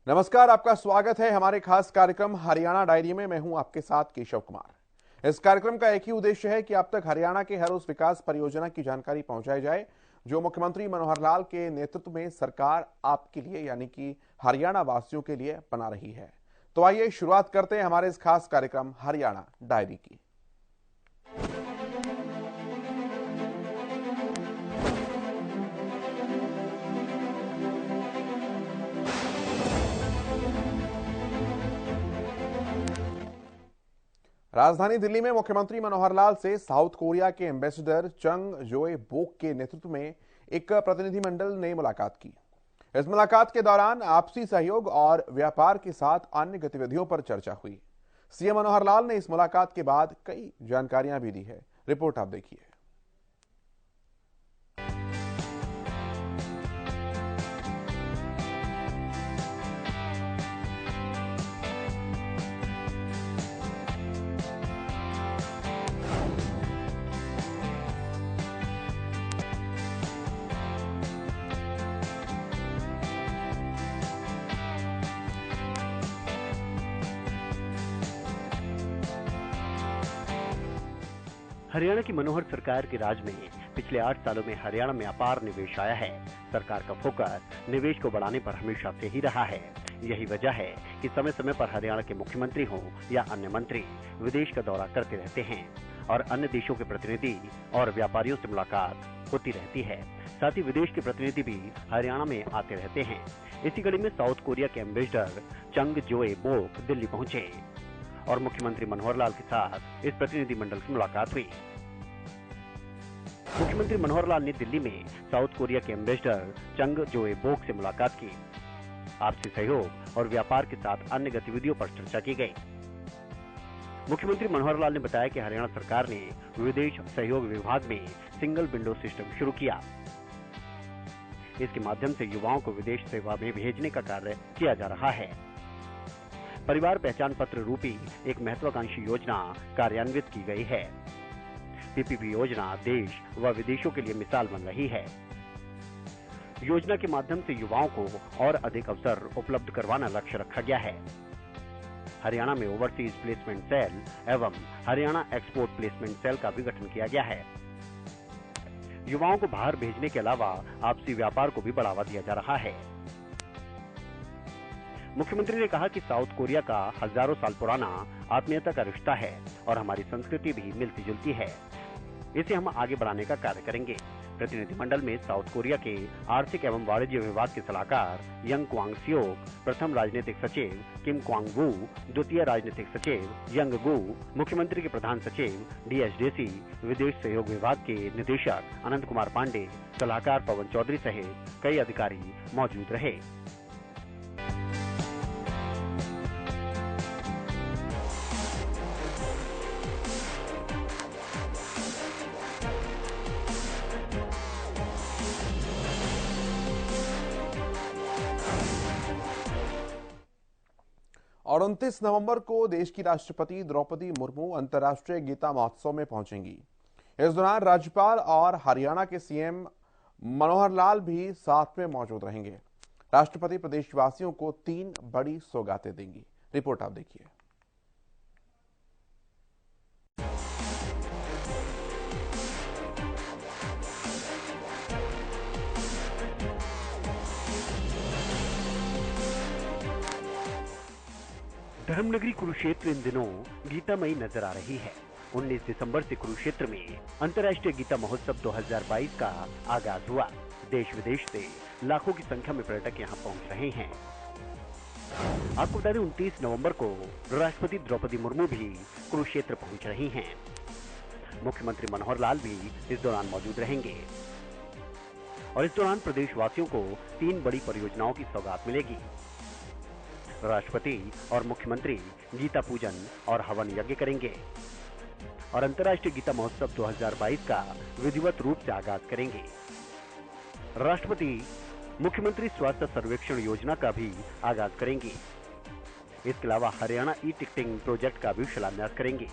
नमस्कार, आपका स्वागत है हमारे खास कार्यक्रम हरियाणा डायरी में। मैं हूं आपके साथ केशव कुमार। इस कार्यक्रम का एक ही उद्देश्य है कि आप तक हरियाणा के हर उस विकास परियोजना की जानकारी पहुंचाई जाए जो मुख्यमंत्री मनोहर लाल के नेतृत्व में सरकार आपके लिए यानी कि हरियाणा वासियों के लिए बना रही है। तो आइए शुरुआत करते हैं हमारे इस खास कार्यक्रम हरियाणा डायरी की। राजधानी दिल्ली में मुख्यमंत्री मनोहर लाल से साउथ कोरिया के एम्बेसडर चंग जोए बोक के नेतृत्व में एक प्रतिनिधिमंडल ने मुलाकात की। इस मुलाकात के दौरान आपसी सहयोग और व्यापार के साथ अन्य गतिविधियों पर चर्चा हुई। सीएम मनोहर लाल ने इस मुलाकात के बाद कई जानकारियां भी दी है। रिपोर्ट आप देखिए। हरियाणा की मनोहर सरकार के राज में पिछले 8 सालों में हरियाणा में अपार निवेश आया है। सरकार का फोकस निवेश को बढ़ाने पर हमेशा से ही रहा है। यही वजह है कि समय समय पर हरियाणा के मुख्यमंत्री हों या अन्य मंत्री विदेश का दौरा करते रहते हैं और अन्य देशों के प्रतिनिधि और व्यापारियों से मुलाकात होती रहती है। साथ ही विदेश के प्रतिनिधि भी हरियाणा में आते रहते हैं। इसी कड़ी में साउथ कोरिया के एम्बेसडर चंग जोए बोक दिल्ली पहुंचे और मुख्यमंत्री मनोहर लाल के साथ इस प्रतिनिधिमंडल की मुलाकात हुई। मुख्यमंत्री मनोहर लाल ने दिल्ली में साउथ कोरिया के एम्बेसडर चंग जोए बोक से मुलाकात की। आपसी सहयोग और व्यापार के साथ अन्य गतिविधियों पर चर्चा की गई। मुख्यमंत्री मनोहर लाल ने बताया कि हरियाणा सरकार ने विदेश सहयोग विभाग में सिंगल विंडो सिस्टम शुरू किया। इसके माध्यम से युवाओं को विदेश सेवा में भेजने का कार्य किया जा रहा है। परिवार पहचान पत्र रूपी एक महत्वाकांक्षी योजना कार्यान्वित की गई है। पीपीपी योजना देश व विदेशों के लिए मिसाल बन रही है। योजना के माध्यम से युवाओं को और अधिक अवसर उपलब्ध करवाना लक्ष्य रखा गया है। हरियाणा में ओवरसीज प्लेसमेंट सेल एवं हरियाणा एक्सपोर्ट प्लेसमेंट सेल का भी गठन किया गया है। युवाओं को बाहर भेजने के अलावा आपसी व्यापार को भी बढ़ावा दिया जा रहा है। मुख्यमंत्री ने कहा कि साउथ कोरिया का हजारों साल पुराना आत्मीयता का रिश्ता है और हमारी संस्कृति भी मिलती जुलती है। इसे हम आगे बढ़ाने का कार्य करेंगे। प्रतिनिधिमंडल में साउथ कोरिया के आर्थिक एवं वाणिज्य विभाग के सलाहकार यंग क्वांग सियोक, प्रथम राजनीतिक सचिव किम क्वांग वू, द्वितीय राजनीतिक सचिव यंग गू, मुख्यमंत्री के प्रधान सचिव डीएस डेसी, विदेश सहयोग विभाग के निदेशक अनंत कुमार पांडे, सलाहकार पवन चौधरी सहित कई अधिकारी मौजूद रहे। 29 नवंबर को देश की राष्ट्रपति द्रौपदी मुर्मू अंतर्राष्ट्रीय गीता महोत्सव में पहुंचेंगी। इस दौरान राज्यपाल और हरियाणा के सीएम मनोहर लाल भी साथ में मौजूद रहेंगे। राष्ट्रपति प्रदेशवासियों को 3 बड़ी सौगातें देंगी। रिपोर्ट आप देखिए। धर्मनगरी कुरुक्षेत्र इन दिनों गीतामयी नजर आ रही है। 19 दिसंबर से कुरुक्षेत्र में अंतर्राष्ट्रीय गीता महोत्सव 2022 का आगाज हुआ। देश विदेश से लाखों की संख्या में पर्यटक यहां पहुंच रहे हैं। आपको बता दें 29 नवंबर को राष्ट्रपति द्रौपदी मुर्मू भी कुरुक्षेत्र पहुंच रही हैं। मुख्यमंत्री मनोहर लाल भी इस दौरान मौजूद रहेंगे और इस दौरान प्रदेशवासियों को 3 बड़ी परियोजनाओं की सौगात मिलेगी। राष्ट्रपति और मुख्यमंत्री गीता पूजन और हवन यज्ञ करेंगे और अंतर्राष्ट्रीय गीता महोत्सव 2022 का विधिवत रूप से आगाज करेंगे। राष्ट्रपति मुख्यमंत्री स्वास्थ्य सर्वेक्षण योजना का भी आगाज करेंगे। इसके अलावा हरियाणा ई टिकटिंग प्रोजेक्ट का भी शिलान्यास करेंगे।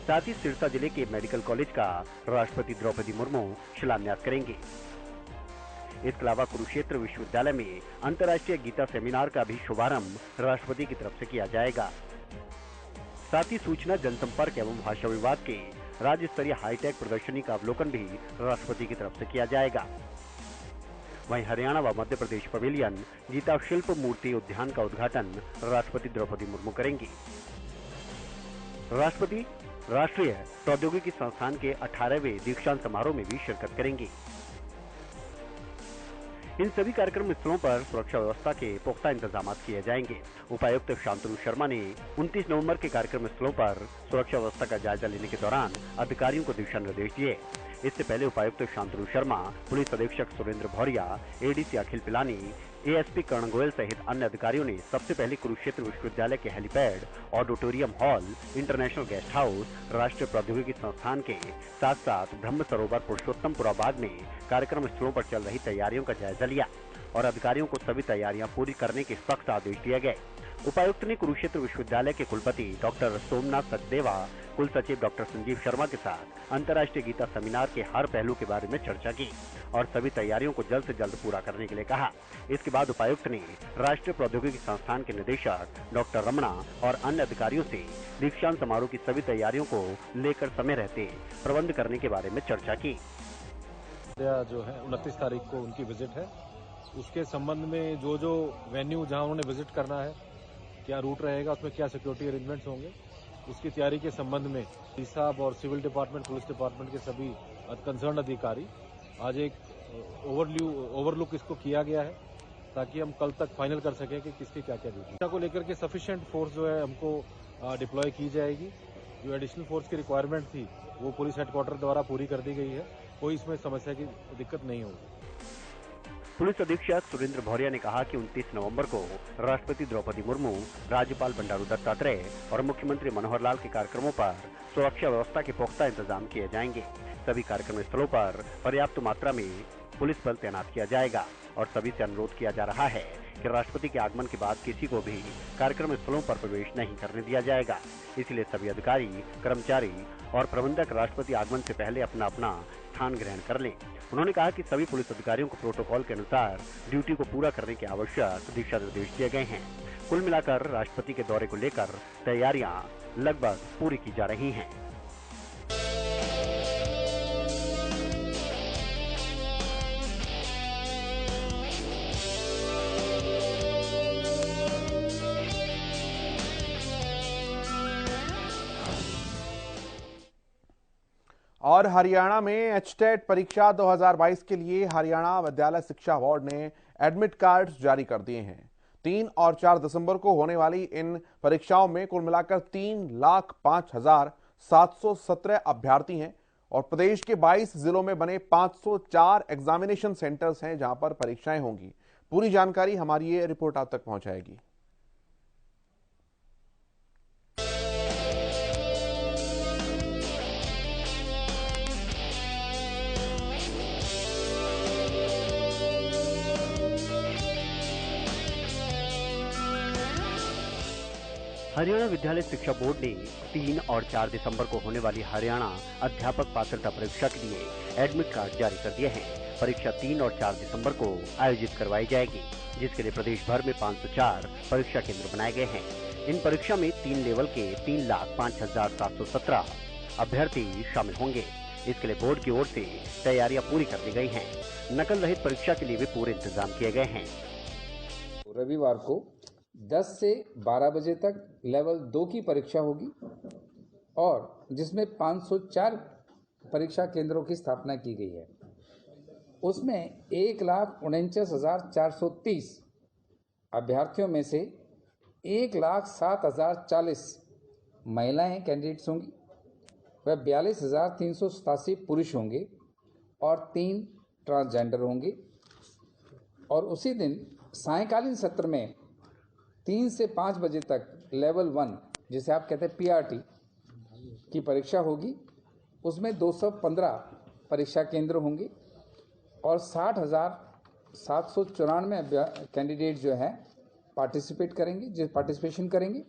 साथ ही सिरसा जिले के मेडिकल कॉलेज का राष्ट्रपति द्रौपदी मुर्मू शिलान्यास करेंगे। इसके अलावा कुरुक्षेत्र विश्वविद्यालय में अंतर्राष्ट्रीय गीता सेमिनार का भी शुभारंभ राष्ट्रपति की तरफ से किया जाएगा। साथ ही सूचना जनसंपर्क एवं भाषा विभाग के राज्य स्तरीय हाईटेक प्रदर्शनी का अवलोकन भी राष्ट्रपति की तरफ से किया जाएगा। वहीं हरियाणा व मध्य प्रदेश पवेलियन गीता शिल्प मूर्ति उद्यान का उद्घाटन राष्ट्रपति द्रौपदी मुर्मू करेंगी। राष्ट्रपति राष्ट्रीय प्रौद्योगिकी संस्थान के 18वें दीक्षांत समारोह में भी शिरकत करेंगी। इन सभी कार्यक्रम स्थलों पर सुरक्षा व्यवस्था के पुख्ता इंतजाम किए जाएंगे। उपायुक्त शांतनु शर्मा ने 29 नवंबर के कार्यक्रम स्थलों पर सुरक्षा व्यवस्था का जायजा लेने के दौरान अधिकारियों को दिशा निर्देश दिए। इससे पहले उपायुक्त शांतनु शर्मा, पुलिस अधीक्षक सुरेंद्र भौरिया, एडीसी अखिल पिलानी, एएसपी कर्ण गोयल सहित अन्य अधिकारियों ने सबसे पहले कुरुक्षेत्र विश्वविद्यालय के helipad, auditorium hall, international guest house, राष्ट्रीय प्रौद्योगिकी संस्थान के साथ साथ ब्रह्म सरोवर पुरुषोत्तमपुरा बाग में कार्यक्रम स्थलों पर चल रही तैयारियों का जायजा लिया और अधिकारियों को सभी तैयारियां पूरी करने के सख्त आदेश दिए गए। उपायुक्त ने कुरुक्षेत्र विश्वविद्यालय के कुलपति डॉक्टर सोमनाथ सचदेवा, कुल सचिव डॉक्टर संजीव शर्मा के साथ अंतर्राष्ट्रीय गीता सेमिनार के हर पहलू के बारे में चर्चा की और सभी तैयारियों को जल्द से जल्द पूरा करने के लिए कहा। इसके बाद उपायुक्त ने राष्ट्रीय प्रौद्योगिकी संस्थान के निदेशक डॉक्टर रमणा और अन्य अधिकारियों से दीक्षांत समारोह की सभी तैयारियों को लेकर समय रहते प्रबंध करने के बारे में चर्चा की। जो है 29 तारीख को उनकी विजिट है, उसके संबंध में जो वेन्यू जहां उन्होंने विजिट करना है, क्या रूट रहेगा, उसमें क्या सिक्योरिटी अरेंजमेंट्स होंगे, उसकी तैयारी के संबंध में डी साहब और सिविल डिपार्टमेंट, पुलिस डिपार्टमेंट के सभी कंसर्न अधिकारी आज एक ओवरलुक इसको किया गया है ताकि हम कल तक फाइनल कर सकें कि किसकी क्या क्या ड्यूटी को लेकर के सफिशिएंट फोर्स जो है हमको डिप्लॉय की जाएगी। जो एडिशनल फोर्स की रिक्वायरमेंट थी वो पुलिस हेडक्वार्टर द्वारा पूरी कर दी गई है, कोई इसमें समस्या की दिक्कत नहीं होगी। पुलिस अधीक्षक सुरेंद्र भौरिया ने कहा कि 29 नवंबर को राष्ट्रपति द्रौपदी मुर्मू, राज्यपाल बंडारू दत्तात्रेय और मुख्यमंत्री मनोहर लाल के कार्यक्रमों पर सुरक्षा व्यवस्था के पुख्ता इंतजाम किए जाएंगे। सभी कार्यक्रम स्थलों पर पर्याप्त मात्रा में पुलिस बल तैनात किया जाएगा और सभी से अनुरोध किया जा रहा है कि राष्ट्रपति के आगमन के बाद किसी को भी कार्यक्रम स्थलों पर प्रवेश नहीं करने दिया जाएगा। इसलिए सभी अधिकारी, कर्मचारी और प्रबंधक राष्ट्रपति आगमन से पहले अपना अपना स्थान ग्रहण कर लें। उन्होंने कहा कि सभी पुलिस अधिकारियों को प्रोटोकॉल के अनुसार ड्यूटी को पूरा करने के आवश्यक दिशा निर्देश दिए गए हैं। कुल मिलाकर राष्ट्रपति के दौरे को लेकर तैयारियां लगभग पूरी की जा रही हैं। और हरियाणा में एचटेट परीक्षा 2022 के लिए हरियाणा विद्यालय शिक्षा बोर्ड ने एडमिट कार्ड्स जारी कर दिए हैं। 3 और 4 दिसंबर को होने वाली इन परीक्षाओं में कुल मिलाकर 3,05,717 अभ्यर्थी हैं और प्रदेश के 22 जिलों में बने 504 एग्जामिनेशन सेंटर्स हैं जहां पर परीक्षाएं होंगी। पूरी जानकारी हमारी ये रिपोर्ट आप तक पहुंचाएगी। हरियाणा विद्यालय शिक्षा बोर्ड ने 3 और 4 दिसंबर को होने वाली हरियाणा अध्यापक पात्रता परीक्षा के लिए एडमिट कार्ड जारी कर दिए हैं। परीक्षा 3 और 4 दिसंबर को आयोजित करवाई जाएगी, जिसके लिए प्रदेश भर में 504 परीक्षा केंद्र बनाए गए हैं। इन परीक्षा में 3 लेवल के 3,05,717 अभ्यर्थी शामिल होंगे। इसके लिए बोर्ड की ओर से तैयारियां पूरी कर ली गई हैं। नकल रहित परीक्षा के लिए भी पूरे इंतजाम किए गए हैं। रविवार को 10 से 12 बजे तक लेवल 2 की परीक्षा होगी और जिसमें 504 परीक्षा केंद्रों की स्थापना की गई है। उसमें 1,49,430 अभ्यर्थियों में से 1,07,040 महिलाएं कैंडिडेट्स होंगी, वह 42,387 पुरुष होंगे और 3 ट्रांसजेंडर होंगे। और उसी दिन सायंकालीन सत्र में 3 से 5 बजे तक लेवल 1 जिसे आप कहते हैं पीआरटी की परीक्षा होगी। उसमें 215 परीक्षा केंद्र होंगे और 60,794 कैंडिडेट जो हैं पार्टिसिपेशन करेंगे,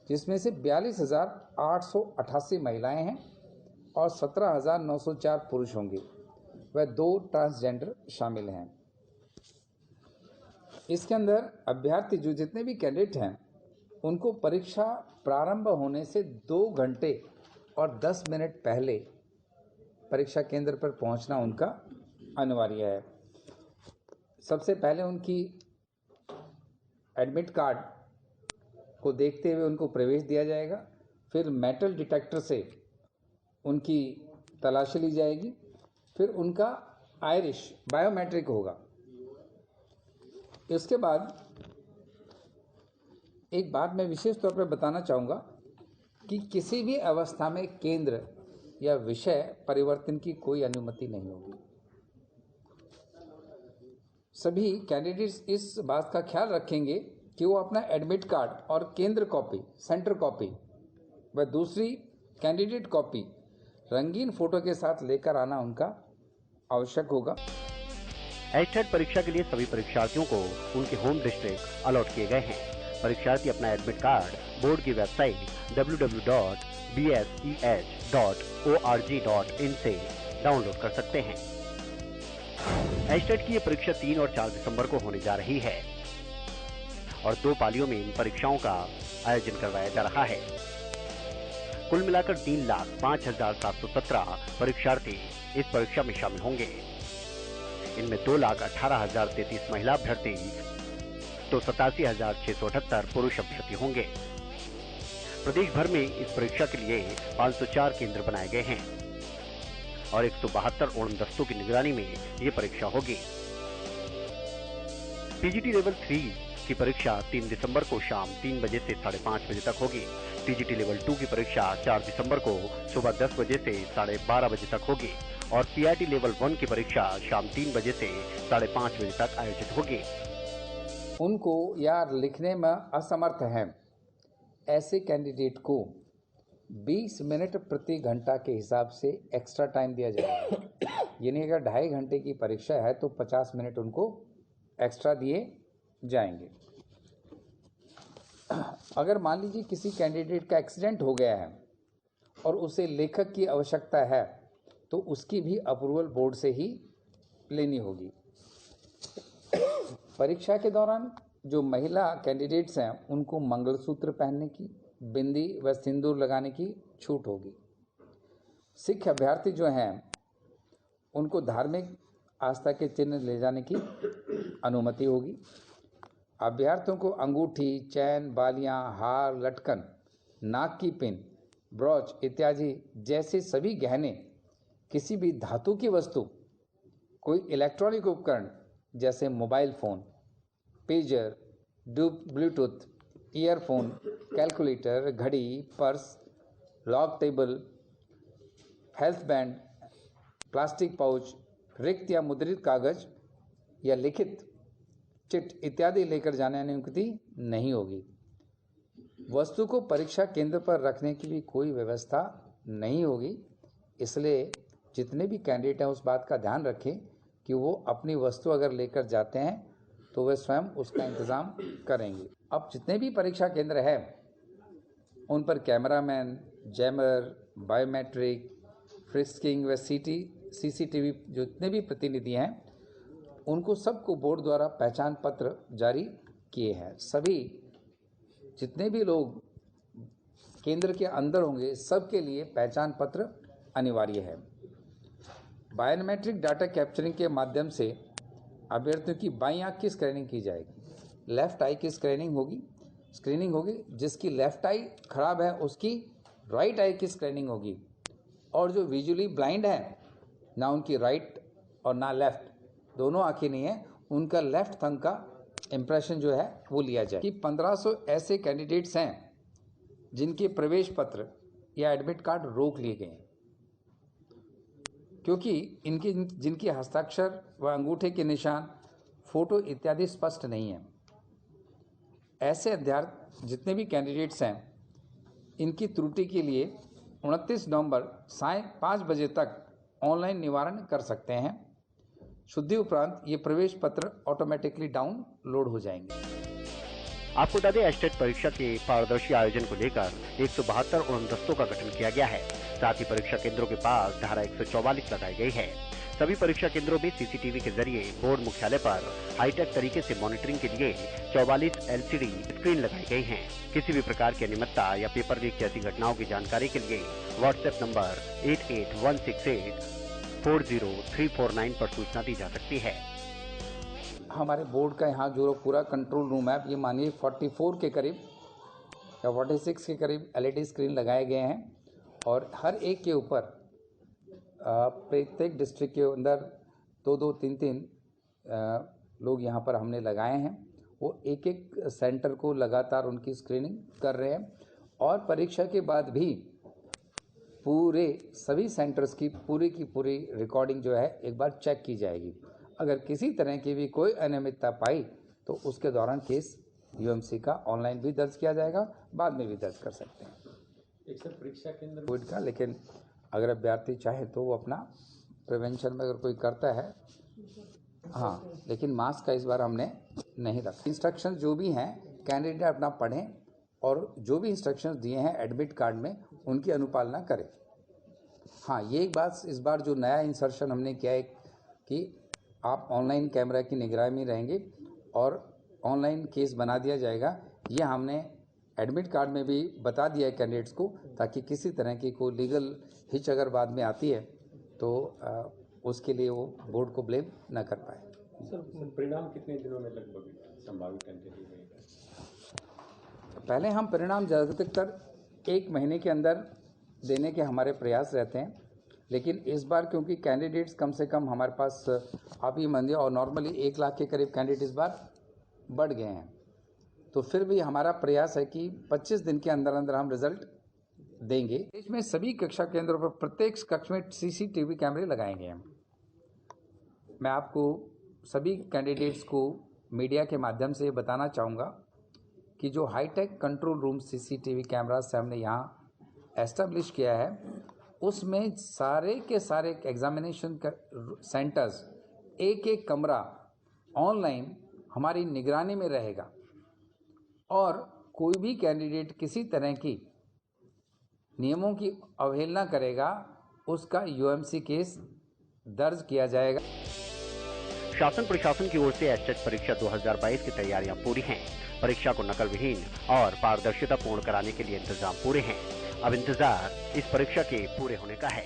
जिसमें से 42,888 महिलाएं हैं और 17,904 पुरुष होंगे, वह 2 ट्रांसजेंडर शामिल हैं। इसके अंदर अभ्यर्थी जो जितने भी कैंडिडेट हैं उनको परीक्षा प्रारंभ होने से 2 घंटे और 10 मिनट पहले परीक्षा केंद्र पर पहुंचना उनका अनिवार्य है। सबसे पहले उनकी एडमिट कार्ड को देखते हुए उनको प्रवेश दिया जाएगा, फिर मेटल डिटेक्टर से उनकी तलाशी ली जाएगी, फिर उनका आयरिश बायोमेट्रिक होगा। इसके बाद एक बात मैं विशेष तौर पर बताना चाहूँगा कि किसी भी अवस्था में केंद्र या विषय परिवर्तन की कोई अनुमति नहीं होगी। सभी कैंडिडेट्स इस बात का ख्याल रखेंगे कि वो अपना एडमिट कार्ड और केंद्र कॉपी, सेंटर कॉपी व दूसरी कैंडिडेट कॉपी रंगीन फोटो के साथ लेकर आना उनका आवश्यक होगा। एस्टेट परीक्षा के लिए सभी परीक्षार्थियों को उनके होम डिस्ट्रिक्ट अलॉट किए गए हैं। परीक्षार्थी अपना एडमिट कार्ड बोर्ड की वेबसाइट www.bseh.org.in से डाउनलोड कर सकते हैं। एस्टेट की ये परीक्षा 3 और 4 दिसंबर को होने जा रही है और 2 पालियों में इन परीक्षाओं का आयोजन करवाया जा रहा है। कुल मिलाकर 3,05,717 परीक्षार्थी इस परीक्षा में शामिल होंगे। इनमें 2,18,033 महिला अभ्यर्थी तो 87,678 पुरुष अभ्यर्थी होंगे। प्रदेश भर में इस परीक्षा के लिए 504 केंद्र बनाए गए हैं और 172 उड़नदस्तों की निगरानी में ये परीक्षा होगी। टीजीटी लेवल 3 की परीक्षा 3 दिसंबर को शाम 3 बजे से 5:30 बजे तक होगी। टीजीटी लेवल 2 की परीक्षा 4 दिसंबर को सुबह 10 बजे से 12:30 बजे तक होगी और पीआईटी लेवल 1 की परीक्षा शाम 3 बजे से 5:30 बजे तक आयोजित होगी। उनको या लिखने में असमर्थ हैं ऐसे कैंडिडेट को 20 मिनट प्रति घंटा के हिसाब से एक्स्ट्रा टाइम दिया जाएगा। यानी अगर 2.5 घंटे की परीक्षा है तो 50 मिनट उनको एक्स्ट्रा दिए जाएंगे। अगर मान लीजिए किसी कैंडिडेट का एक्सीडेंट हो गया है और उसे लेखक की आवश्यकता है तो उसकी भी अप्रूवल बोर्ड से ही लेनी होगी। परीक्षा के दौरान जो महिला कैंडिडेट्स हैं उनको मंगलसूत्र पहनने की, बिंदी व सिंदूर लगाने की छूट होगी। सिख अभ्यर्थी जो हैं उनको धार्मिक आस्था के चिन्ह ले जाने की अनुमति होगी। अभ्यर्थियों को अंगूठी, चैन, बालियां, हार, लटकन, नाक की पिन, ब्रॉच इत्यादि जैसे सभी गहने, किसी भी धातु की वस्तु, कोई इलेक्ट्रॉनिक उपकरण जैसे mobile phone, pager, Bluetooth, earphone, calculator, घड़ी, purse, log table, health band, plastic pouch, रिक्त या मुद्रित कागज या लिखित चिट इत्यादि लेकर जाने की अनुमति नहीं होगी। वस्तु को परीक्षा केंद्र पर रखने की भी कोई व्यवस्था नहीं होगी। इसलिए जितने भी कैंडिडेट हैं उस बात का ध्यान रखें कि वो अपनी वस्तु अगर लेकर जाते हैं तो वे स्वयं उसका इंतज़ाम करेंगे। अब जितने भी परीक्षा केंद्र हैं उन पर कैमरामैन, जैमर, बायोमेट्रिक, फ्रिस्किंग व सीसीटीवी जो जितने भी प्रतिनिधि हैं उनको सबको बोर्ड द्वारा पहचान पत्र जारी किए हैं। सभी जितने भी लोग केंद्र के अंदर होंगे सबके लिए पहचान पत्र अनिवार्य है। बायोमेट्रिक डाटा कैप्चरिंग के माध्यम से अभ्यर्थियों की बाईं आंख की स्क्रीनिंग की जाएगी। लेफ्ट आई की स्क्रीनिंग होगी। जिसकी लेफ्ट आई खराब है उसकी राइट आई की स्क्रीनिंग होगी। और जो विजुअली ब्लाइंड है, ना उनकी राइट और ना लेफ्ट, दोनों आंखें नहीं है, उनका लेफ्ट थंब का इम्प्रेशन जो है वो लिया जाए। कि 1500 ऐसे कैंडिडेट्स हैं जिनके प्रवेश पत्र या एडमिट कार्ड रोक लिए गए हैं क्योंकि जिनकी हस्ताक्षर व अंगूठे के निशान, फोटो इत्यादि स्पष्ट नहीं है। ऐसे अभ्यर्थी जितने भी कैंडिडेट्स हैं इनकी त्रुटि के लिए 29 नवंबर सायं 5 बजे तक ऑनलाइन निवारण कर सकते हैं। शुद्धि उपरांत ये प्रवेश पत्र ऑटोमेटिकली डाउनलोड हो जाएंगे। आपको बता दें, एस्टेट परीक्षा के पारदर्शी आयोजन को लेकर 172 उड़नदस्तों का गठन किया गया है। साथ ही परीक्षा केंद्रों के पास धारा 144 लगाई गई है। सभी परीक्षा केंद्रों में सीसीटीवी के जरिए बोर्ड मुख्यालय पर हाईटेक तरीके से मॉनिटरिंग के लिए 44 LCD स्क्रीन लगाई गई हैं। किसी भी प्रकार की अनियमितता या पेपर लीक जैसी घटनाओं की जानकारी के लिए व्हाट्सएप नंबर 8816840349 पर सूचना दी जा सकती है। हमारे बोर्ड का यहाँ जो पूरा कंट्रोल रूम है, ये मानिए 44 के करीब या 46 के करीब LED स्क्रीन लगाए गए हैं और हर एक के ऊपर प्रत्येक डिस्ट्रिक्ट के अंदर 2-2, 3-3 लोग यहाँ पर हमने लगाए हैं। वो एक एक सेंटर को लगातार उनकी स्क्रीनिंग कर रहे हैं और परीक्षा के बाद भी पूरे सभी सेंटर्स की पूरी रिकॉर्डिंग जो है एक बार चेक की जाएगी। अगर किसी तरह की भी कोई अनियमितता पाई तो उसके दौरान केस UMC का ऑनलाइन भी दर्ज किया जाएगा, बाद में भी दर्ज कर सकते हैं। एक सर परीक्षा केंद्र कोविड का, लेकिन अगर अभ्यर्थी चाहे तो वो अपना प्रिवेंशन में अगर कोई करता है, हाँ, लेकिन मास्क का इस बार हमने नहीं रखा। इंस्ट्रक्शंस जो भी हैं कैंडिडेट अपना पढ़ें और जो भी इंस्ट्रक्शंस दिए हैं एडमिट कार्ड में उनकी अनुपालना करें। हाँ, ये एक बात इस बार जो नया इंसर्शन हमने किया है कि आप ऑनलाइन कैमरा की निगरानी में रहेंगे और ऑनलाइन केस बना दिया जाएगा। ये हमने एडमिट कार्ड में भी बता दिया है कैंडिडेट्स को, ताकि किसी तरह की कोई लीगल हिच अगर बाद में आती है तो उसके लिए वो बोर्ड को ब्लेम न कर पाए। सर परिणाम कितने दिनों में लगभग संभावित टेंटेटिव रहेगा? पहले हम परिणाम ज़्यादातर 1 महीने के अंदर देने के हमारे प्रयास रहते हैं, लेकिन इस बार क्योंकि कैंडिडेट्स कम से कम हमारे पास आप ही मानिए और नॉर्मली 1 लाख के करीब कैंडिडेट इस बार बढ़ गए हैं, तो फिर भी हमारा प्रयास है कि 25 दिन के अंदर अंदर हम रिजल्ट देंगे। देश में सभी कक्षा केंद्रों पर प्रत्येक कक्ष में CCTV कैमरे लगाएंगे हैं। मैं आपको सभी कैंडिडेट्स को मीडिया के माध्यम से बताना चाहूँगा कि जो hi-tech control room CCTV camera से हमने यहाँ एस्टेब्लिश किया है, उसमें सारे के सारे एग्जामिनेशन सेंटर्स एक एक कमरा ऑनलाइन हमारी निगरानी में रहेगा और कोई भी कैंडिडेट किसी तरह की नियमों की अवहेलना करेगा उसका UMC केस दर्ज किया जाएगा। शासन प्रशासन की ओर से HH परीक्षा 2022 की तैयारियां पूरी हैं। परीक्षा को नकल विहीन और पारदर्शिता पूर्ण कराने के लिए इंतजाम पूरे हैं। अब इंतजार इस परीक्षा के पूरे होने का है।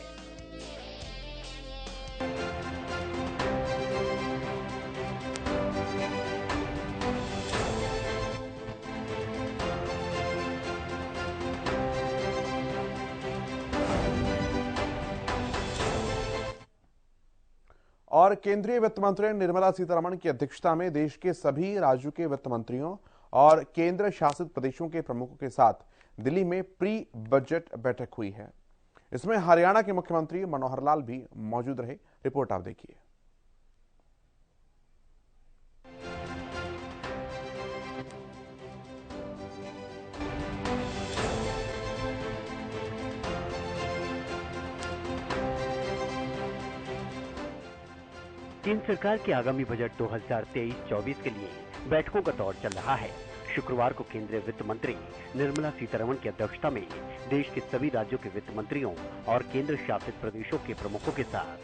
और केंद्रीय वित्त मंत्री निर्मला सीतारमण की अध्यक्षता में देश के सभी राज्यों के वित्त मंत्रियों और केंद्र शासित प्रदेशों के प्रमुखों के साथ दिल्ली में प्री बजट बैठक हुई है। इसमें हरियाणा के मुख्यमंत्री मनोहर लाल भी मौजूद रहे। रिपोर्ट आप देखिए। केंद्र सरकार के आगामी बजट 2023-24 के लिए बैठकों का दौर चल रहा है। शुक्रवार को केंद्रीय वित्त मंत्री निर्मला सीतारमण की अध्यक्षता में देश के सभी राज्यों के वित्त मंत्रियों और केंद्र शासित प्रदेशों के प्रमुखों के साथ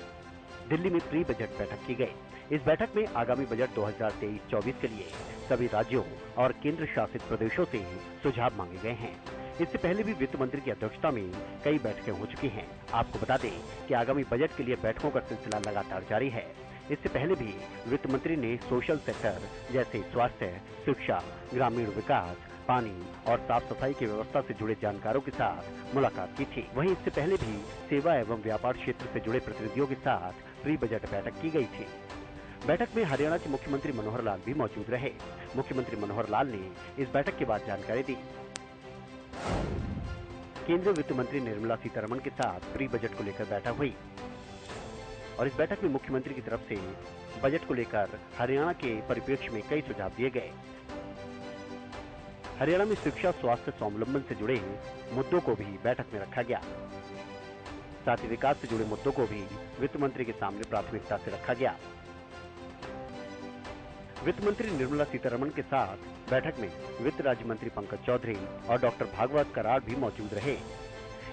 दिल्ली में प्री बजट बैठक की गई। इस बैठक में आगामी बजट 2023-24 के लिए सभी राज्यों और केंद्र शासित प्रदेशों से सुझाव मांगे गए हैं। इससे पहले भी वित्त मंत्री की अध्यक्षता में कई बैठकें हो चुकी हैं। आपको बता दें कि आगामी बजट के लिए बैठकों का सिलसिला लगातार जारी है। इससे पहले भी वित्त मंत्री ने सोशल सेक्टर जैसे स्वास्थ्य, शिक्षा, ग्रामीण विकास, पानी और साफ सफाई की व्यवस्था से जुड़े जानकारों के साथ मुलाकात की थी। वहीं इससे पहले भी सेवा एवं व्यापार क्षेत्र से जुड़े प्रतिनिधियों के साथ प्री बजट बैठक की गई थी। बैठक में हरियाणा के मुख्यमंत्री मनोहर लाल भी मौजूद रहे। मुख्यमंत्री मनोहर लाल ने इस बैठक के बाद जानकारी दी। केंद्रीय वित्त मंत्री निर्मला सीतारमण के साथ प्री बजट को लेकर बैठक हुई और इस बैठक में मुख्यमंत्री की तरफ से बजट को लेकर हरियाणा के परिप्रेक्ष्य में कई सुझाव दिए गए। हरियाणा में शिक्षा, स्वास्थ्य, स्वावलंबन से जुड़े मुद्दों को भी बैठक में रखा गया। साथ ही विकास से जुड़े मुद्दों को भी वित्त मंत्री के सामने प्राथमिकता से रखा गया। वित्त मंत्री निर्मला सीतारमण के साथ बैठक में वित्त राज्य मंत्री पंकज चौधरी और डॉक्टर भागवत कराड़ भी मौजूद रहे।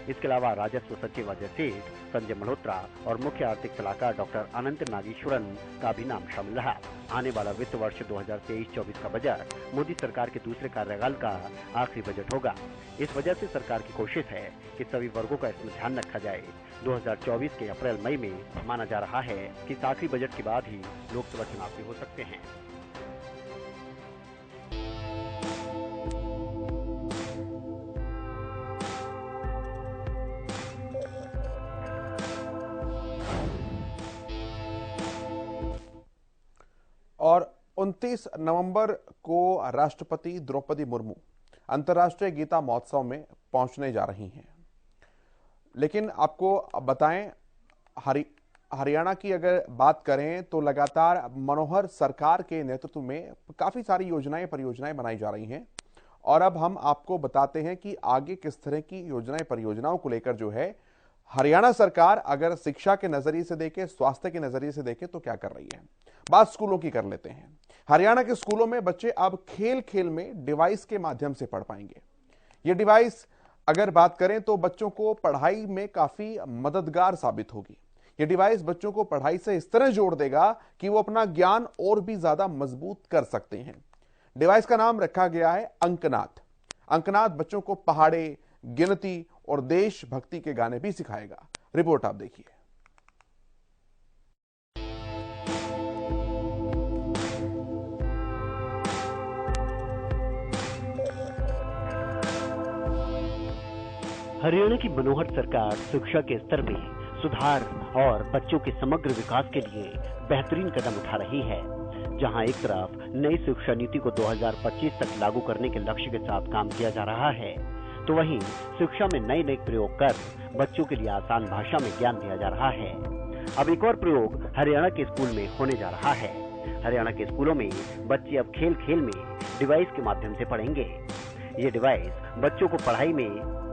इसके अलावा राजस्व सचिव अजय सेठ, संजय मल्होत्रा और मुख्य आर्थिक सलाहकार डॉक्टर अनंत नागेश्वरन का भी नाम शामिल रहा। आने वाला वित्त वर्ष 2023-24 का बजट मोदी सरकार के दूसरे कार्यकाल का आखिरी बजट होगा। इस वजह से सरकार की कोशिश है कि सभी वर्गों का इसमें ध्यान रखा जाए। 2024 के अप्रैल मई में माना जा रहा है कि इस आखिरी बजट के बाद ही लोकसभा चुनाव भी हो सकते हैं। और 29 नवंबर को राष्ट्रपति द्रौपदी मुर्मू अंतर्राष्ट्रीय गीता महोत्सव में पहुंचने जा रही हैं। लेकिन आपको बताएं, हरियाणा की अगर बात करें तो लगातार मनोहर सरकार के नेतृत्व में काफी सारी योजनाएं परियोजनाएं बनाई जा रही हैं। और अब हम आपको बताते हैं कि आगे किस तरह की योजनाएं परियोजनाओं को लेकर जो है हरियाणा सरकार अगर शिक्षा के नजरिए से देखे, स्वास्थ्य के नजरिए से देखे तो क्या कर रही है। बात स्कूलों की कर लेते हैं। हरियाणा के स्कूलों में बच्चे अब खेल खेल में डिवाइस के माध्यम से पढ़ पाएंगे। ये डिवाइस अगर बात करें तो बच्चों को पढ़ाई में काफी मददगार साबित होगी। ये डिवाइस बच्चों को पढ़ाई से इस तरह जोड़ देगा कि वो अपना ज्ञान और भी ज्यादा मजबूत कर सकते हैं। डिवाइस का नाम रखा गया है अंकनाद। अंकनाद बच्चों को पहाड़े, गिनती और देशभक्ति के गाने भी सिखाएगा। रिपोर्ट आप देखिए। हरियाणा की मनोहर सरकार शिक्षा के स्तर में सुधार और बच्चों के समग्र विकास के लिए बेहतरीन कदम उठा रही है। जहां एक तरफ नई शिक्षा नीति को 2025 तक लागू करने के लक्ष्य के साथ काम किया जा रहा है, तो वहीं शिक्षा में नए नए प्रयोग कर बच्चों के लिए आसान भाषा में ज्ञान दिया जा रहा है। अब एक और प्रयोग हरियाणा के स्कूल में होने जा रहा है। हरियाणा के स्कूलों में बच्चे अब खेल खेल में डिवाइस के माध्यम से पढ़ेंगे। ये डिवाइस बच्चों को पढ़ाई में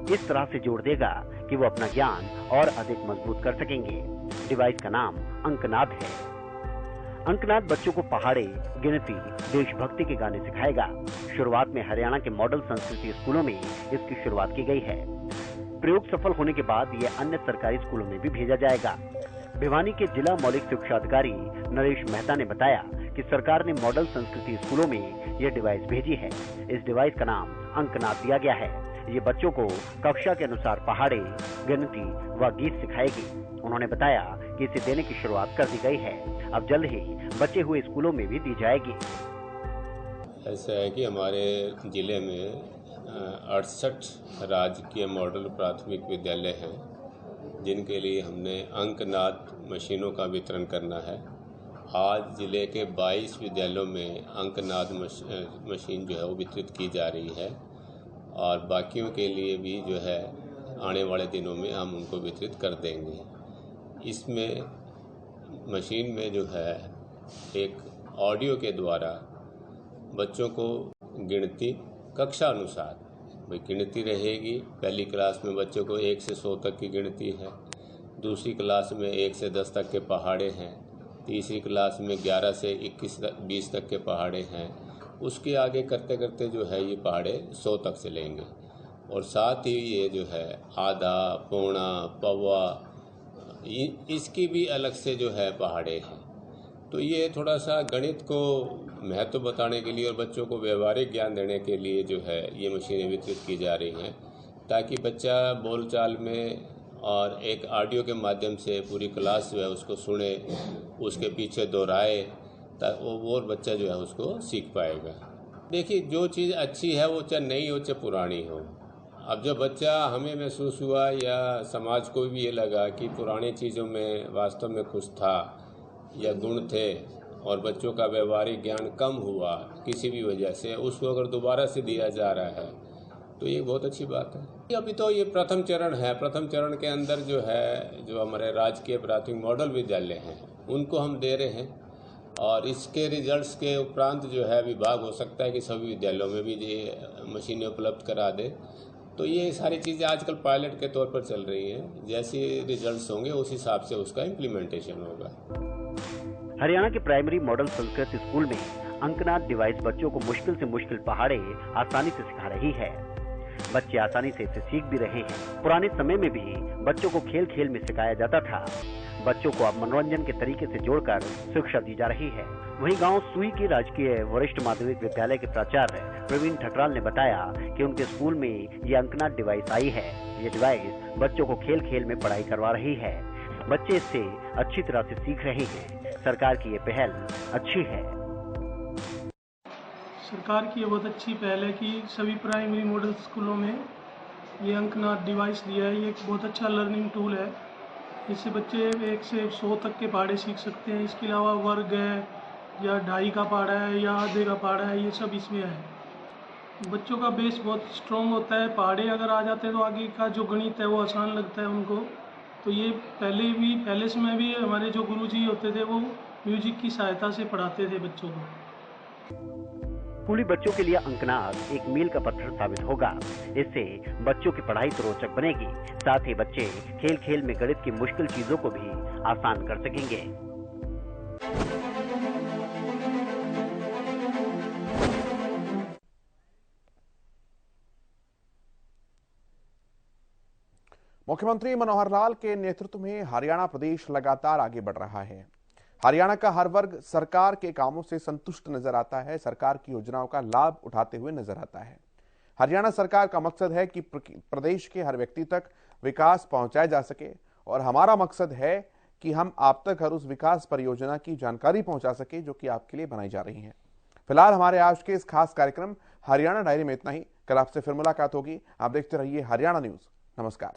इस तरह से जोड़ देगा कि वो अपना ज्ञान और अधिक मजबूत कर सकेंगे। डिवाइस का नाम अंकनाद है। अंकनाद बच्चों को पहाड़े, गिनती, देशभक्ति के गाने सिखाएगा। शुरुआत में हरियाणा के मॉडल संस्कृति स्कूलों में इसकी शुरुआत की गई है। प्रयोग सफल होने के बाद यह अन्य सरकारी स्कूलों में भी भेजा जाएगा। भिवानी के जिला मौलिक शिक्षा अधिकारी नरेश मेहता ने बताया कि सरकार ने मॉडल संस्कृति स्कूलों में यह डिवाइस भेजी है। इस डिवाइस का नाम अंकनाद दिया गया है। ये बच्चों को कक्षा के अनुसार पहाड़े, गिनती व गीत सिखाएगी। उन्होंने बताया कि इसे देने की शुरुआत कर दी गई है। अब जल्द ही बचे हुए स्कूलों में भी दी जाएगी। ऐसा है कि हमारे जिले में 68 राजकीय मॉडल प्राथमिक विद्यालय हैं, जिनके लिए हमने अंकनाद मशीनों का वितरण करना है। आज जिले के 22 विद्यालयों में अंकनाद मशीन जो है वो वितरित की जा रही है और बाकियों के लिए भी जो है आने वाले दिनों में हम उनको वितरित कर देंगे। इसमें मशीन में जो है एक ऑडियो के द्वारा बच्चों को गिनती कक्षा अनुसार भाई गिनती रहेगी। पहली क्लास में बच्चों को 1 से 100 तक की गिनती है, दूसरी क्लास में 1 से 10 तक के पहाड़े हैं, तीसरी क्लास में 11 से 21-20 तक के पहाड़े हैं। उसके आगे करते करते जो है ये पहाड़े 100 तक से लेंगे और साथ ही ये जो है आधा, पौना, पौवा इसकी भी अलग से जो है पहाड़े हैं। तो ये थोड़ा सा गणित को महत्व बताने के लिए और बच्चों को व्यवहारिक ज्ञान देने के लिए जो है ये मशीनें वितरित की जा रही हैं, ताकि बच्चा बोलचाल में और एक ऑडियो के माध्यम से पूरी क्लास जो है उसको सुने, उसके पीछे दोहराए, ताकि वो और बच्चा जो है उसको सीख पाएगा। देखिए, जो चीज़ अच्छी है वो चाहे नई हो चाहे पुरानी हो। अब जो बच्चा हमें महसूस हुआ या समाज को भी ये लगा कि पुरानी चीज़ों में वास्तव में कुछ था या गुण थे और बच्चों का व्यवहारिक ज्ञान कम हुआ किसी भी वजह से, उसको अगर दोबारा से दिया जा रहा है तो ये बहुत अच्छी बात है। अभी तो ये प्रथम चरण है। प्रथम चरण के अंदर जो है जो हमारे राजकीय प्राथमिक मॉडल विद्यालय हैं उनको हम दे रहे हैं और इसके रिजल्ट्स के उपरांत जो है विभाग हो सकता है कि सभी विद्यालयों में भी ये मशीनें उपलब्ध करा दे। तो ये सारी चीज़ें आजकल पायलट के तौर पर चल रही हैं। जैसे रिजल्ट्स होंगे उस हिसाब से उसका इम्प्लीमेंटेशन होगा। हरियाणा के प्राइमरी मॉडल संस्कृत स्कूल में अंकनाद डिवाइस बच्चों को मुश्किल से मुश्किल पहाड़े आसानी से सिखा रही है। बच्चे आसानी से इसे सीख भी रहे हैं। पुराने समय में भी बच्चों को खेल खेल में सिखाया जाता था। बच्चों को अब मनोरंजन के तरीके से जोड़कर शिक्षा दी जा रही है। वहीं गांव सुई के राजकीय वरिष्ठ माध्यमिक विद्यालय के प्राचार्य प्रवीण ठकराल ने बताया कि उनके स्कूल में ये अंकनाद डिवाइस आई है। ये डिवाइस बच्चों को खेल खेल में पढ़ाई करवा रही है। बच्चे इससे अच्छी तरह से सीख रहे हैं। सरकार की ये पहल अच्छी है। सरकार की ये बहुत अच्छी पहल है कि सभी प्राइमरी मॉडल स्कूलों में ये अंकनाद डिवाइस दिया है। ये एक बहुत अच्छा लर्निंग टूल है। इससे बच्चे 1 से 100 तक के पहाड़े सीख सकते हैं। इसके अलावा वर्ग है या 2.5 का पहाड़ा है या आधे का पहाड़ा है, ये सब इसमें है। बच्चों का बेस बहुत स्ट्रॉन्ग होता है। पहाड़े अगर आ जाते हैं तो आगे का जो गणित है वो आसान लगता है उनको। तो ये पहले समय भी हमारे जो गुरुजी होते थे वो म्यूजिक की सहायता से पढ़ाते थे बच्चों को। स्कूली बच्चों के लिए अंकनाद एक मील का पत्थर साबित होगा। इससे बच्चों की पढ़ाई तो रोचक बनेगी, साथ ही बच्चे खेल खेल में गणित की मुश्किल चीजों को भी आसान कर सकेंगे। मुख्यमंत्री मनोहर लाल के नेतृत्व में हरियाणा प्रदेश लगातार आगे बढ़ रहा है। हरियाणा का हर वर्ग सरकार के कामों से संतुष्ट नजर आता है, सरकार की योजनाओं का लाभ उठाते हुए नजर आता है। हरियाणा सरकार का मकसद है कि प्रदेश के हर व्यक्ति तक विकास पहुंचाया जा सके और हमारा मकसद है कि हम आप तक हर उस विकास परियोजना की जानकारी पहुंचा सके जो कि आपके लिए बनाई जा रही है। फिलहाल हमारे आज के इस खास कार्यक्रम हरियाणा डायरी में इतना ही। कल आपसे फिर मुलाकात होगी। आप देखते रहिए हरियाणा न्यूज। नमस्कार।